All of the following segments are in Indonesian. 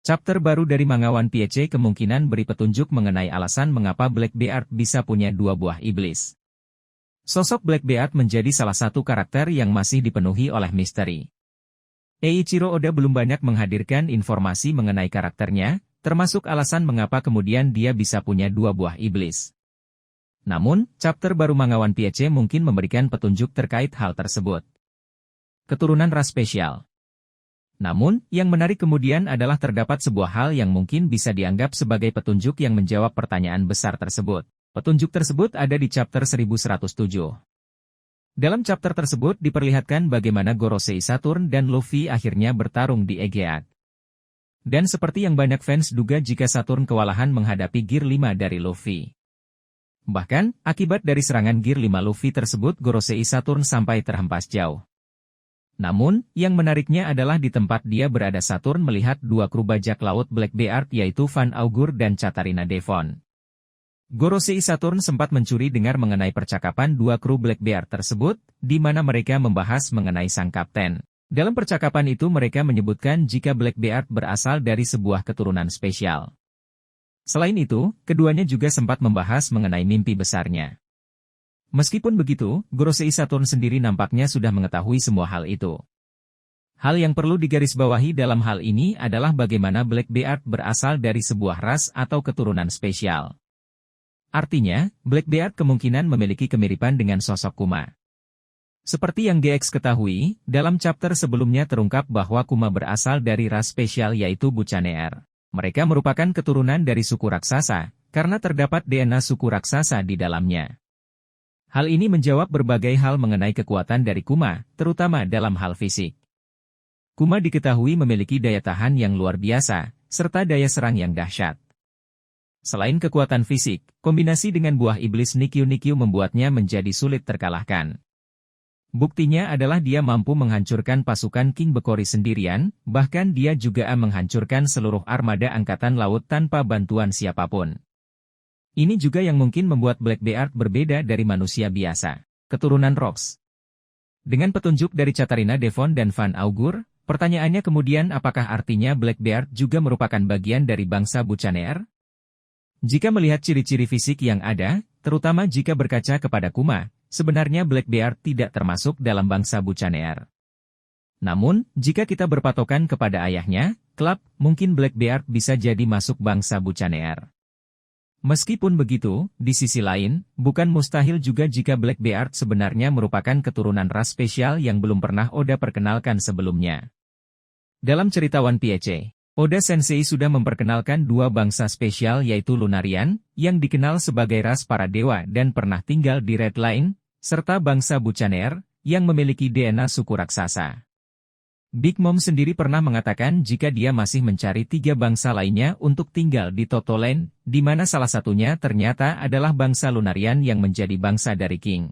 Chapter baru dari manga One Piece kemungkinan beri petunjuk mengenai alasan mengapa Blackbeard bisa punya dua buah iblis. Sosok Blackbeard menjadi salah satu karakter yang masih dipenuhi oleh misteri. Eiichiro Oda belum banyak menghadirkan informasi mengenai karakternya, termasuk alasan mengapa kemudian dia bisa punya dua buah iblis. Namun, chapter baru manga One Piece mungkin memberikan petunjuk terkait hal tersebut. Keturunan ras spesial. Namun, yang menarik kemudian adalah terdapat sebuah hal yang mungkin bisa dianggap sebagai petunjuk yang menjawab pertanyaan besar tersebut. Petunjuk tersebut ada di chapter 1107. Dalam chapter tersebut diperlihatkan bagaimana Gorosei Saturn dan Luffy akhirnya bertarung di Egeat. Dan seperti yang banyak fans duga jika Saturn kewalahan menghadapi Gear 5 dari Luffy. Bahkan, akibat dari serangan Gear 5 Luffy tersebut Gorosei Saturn sampai terhempas jauh. Namun, yang menariknya adalah di tempat dia berada Saturn melihat dua kru bajak laut Blackbeard yaitu Van Augur dan Catarina Devon. Gorosei Saturn sempat mencuri dengar mengenai percakapan dua kru Blackbeard tersebut, di mana mereka membahas mengenai sang kapten. Dalam percakapan itu mereka menyebutkan jika Blackbeard berasal dari sebuah keturunan spesial. Selain itu, keduanya juga sempat membahas mengenai mimpi besarnya. Meskipun begitu, Gorosei Saturn sendiri nampaknya sudah mengetahui semua hal itu. Hal yang perlu digarisbawahi dalam hal ini adalah bagaimana Blackbeard berasal dari sebuah ras atau keturunan spesial. Artinya, Blackbeard kemungkinan memiliki kemiripan dengan sosok Kuma. Seperti yang GX ketahui, dalam chapter sebelumnya terungkap bahwa Kuma berasal dari ras spesial yaitu Buccaneer. Mereka merupakan keturunan dari suku raksasa, karena terdapat DNA suku raksasa di dalamnya. Hal ini menjawab berbagai hal mengenai kekuatan dari Kuma, terutama dalam hal fisik. Kuma diketahui memiliki daya tahan yang luar biasa, serta daya serang yang dahsyat. Selain kekuatan fisik, kombinasi dengan buah iblis Nikyu-Nikyu membuatnya menjadi sulit terkalahkan. Buktinya adalah dia mampu menghancurkan pasukan King Bekori sendirian, bahkan dia juga menghancurkan seluruh armada angkatan laut tanpa bantuan siapapun. Ini juga yang mungkin membuat Blackbeard berbeda dari manusia biasa. Keturunan Rocks. Dengan petunjuk dari Catarina Devon dan Van Augur, pertanyaannya kemudian apakah artinya Blackbeard juga merupakan bagian dari bangsa Buccaneer? Jika melihat ciri-ciri fisik yang ada, terutama jika berkaca kepada Kuma, sebenarnya Blackbeard tidak termasuk dalam bangsa Buccaneer. Namun, jika kita berpatokan kepada ayahnya, Club, mungkin Blackbeard bisa jadi masuk bangsa Buccaneer. Meskipun begitu, di sisi lain, bukan mustahil juga jika Blackbeard sebenarnya merupakan keturunan ras spesial yang belum pernah Oda perkenalkan sebelumnya. Dalam cerita One Piece, Oda Sensei sudah memperkenalkan dua bangsa spesial yaitu Lunarian, yang dikenal sebagai ras para dewa dan pernah tinggal di Red Line, serta bangsa Buccaneer, yang memiliki DNA suku raksasa. Big Mom sendiri pernah mengatakan jika dia masih mencari tiga bangsa lainnya untuk tinggal di Totoland, di mana salah satunya ternyata adalah bangsa Lunarian yang menjadi bangsa dari King.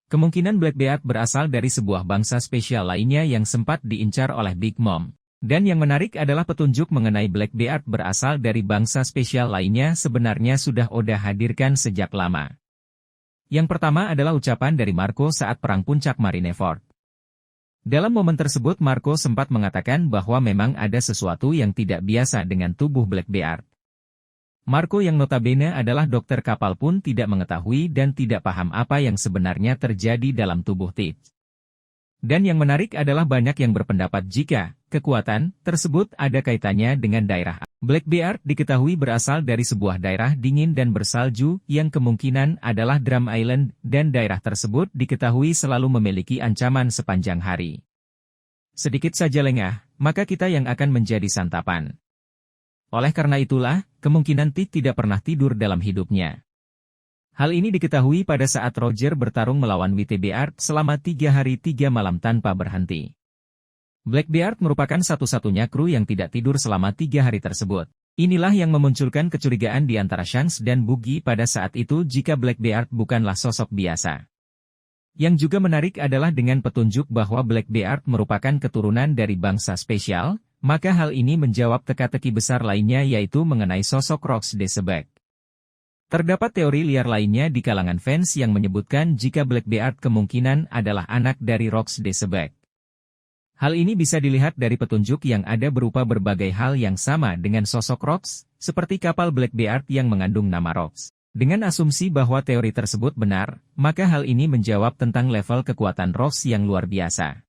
Kemungkinan Blackbeard berasal dari sebuah bangsa spesial lainnya yang sempat diincar oleh Big Mom. Dan yang menarik adalah petunjuk mengenai Blackbeard berasal dari bangsa spesial lainnya sebenarnya sudah Oda hadirkan sejak lama. Yang pertama adalah ucapan dari Marco saat Perang Puncak Marineford. Dalam momen tersebut Marco sempat mengatakan bahwa memang ada sesuatu yang tidak biasa dengan tubuh Blackbeard. Marco yang notabene adalah dokter kapal pun tidak mengetahui dan tidak paham apa yang sebenarnya terjadi dalam tubuh Teach. Dan yang menarik adalah banyak yang berpendapat jika kekuatan tersebut ada kaitannya dengan daerah. Blackbeard diketahui berasal dari sebuah daerah dingin dan bersalju yang kemungkinan adalah Drum Island dan daerah tersebut diketahui selalu memiliki ancaman sepanjang hari. Sedikit saja lengah, maka kita yang akan menjadi santapan. Oleh karena itulah, kemungkinan Teach tidak pernah tidur dalam hidupnya. Hal ini diketahui pada saat Roger bertarung melawan Whitebeard selama 3 hari 3 malam tanpa berhenti. Blackbeard merupakan satu-satunya kru yang tidak tidur selama 3 hari tersebut. Inilah yang memunculkan kecurigaan di antara Shanks dan Buggy pada saat itu jika Blackbeard bukanlah sosok biasa. Yang juga menarik adalah dengan petunjuk bahwa Blackbeard merupakan keturunan dari bangsa spesial, maka hal ini menjawab teka-teki besar lainnya yaitu mengenai sosok Rox de Sebek. Terdapat teori liar lainnya di kalangan fans yang menyebutkan jika Blackbeard kemungkinan adalah anak dari Rox de Sebek. Hal ini bisa dilihat dari petunjuk yang ada berupa berbagai hal yang sama dengan sosok Rox, seperti kapal Blackbeard yang mengandung nama Rox. Dengan asumsi bahwa teori tersebut benar, maka hal ini menjawab tentang level kekuatan Rox yang luar biasa.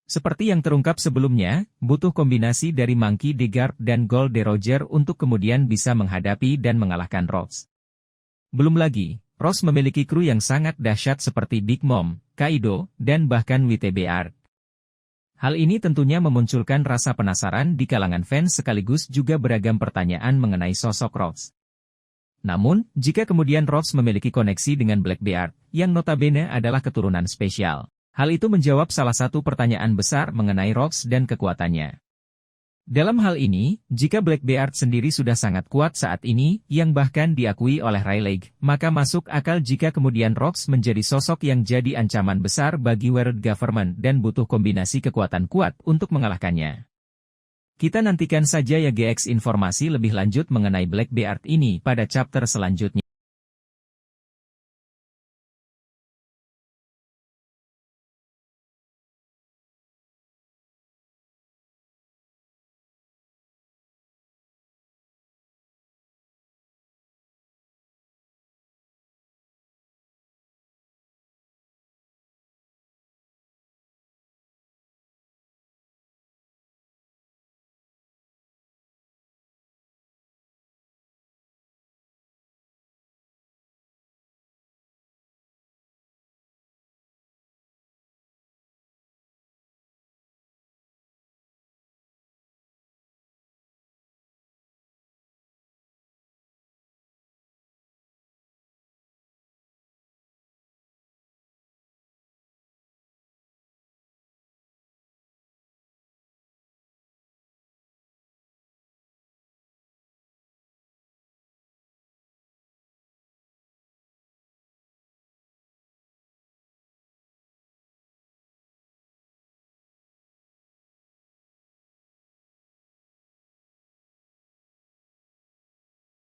Seperti yang terungkap sebelumnya, butuh kombinasi dari Monkey D. Garp dan Gold D. Roger untuk kemudian bisa menghadapi dan mengalahkan Rox. Belum lagi, Rox memiliki kru yang sangat dahsyat seperti Big Mom, Kaido, dan bahkan WTBR. Hal ini tentunya memunculkan rasa penasaran di kalangan fans sekaligus juga beragam pertanyaan mengenai sosok Rox. Namun, jika kemudian Rox memiliki koneksi dengan Blackbeard, yang notabene adalah keturunan spesial, hal itu menjawab salah satu pertanyaan besar mengenai Rox dan kekuatannya. Dalam hal ini, jika Blackbeard sendiri sudah sangat kuat saat ini, yang bahkan diakui oleh Rayleigh, maka masuk akal jika kemudian Rox menjadi sosok yang jadi ancaman besar bagi World Government dan butuh kombinasi kekuatan kuat untuk mengalahkannya. Kita nantikan saja ya GX informasi lebih lanjut mengenai Blackbeard ini pada chapter selanjutnya.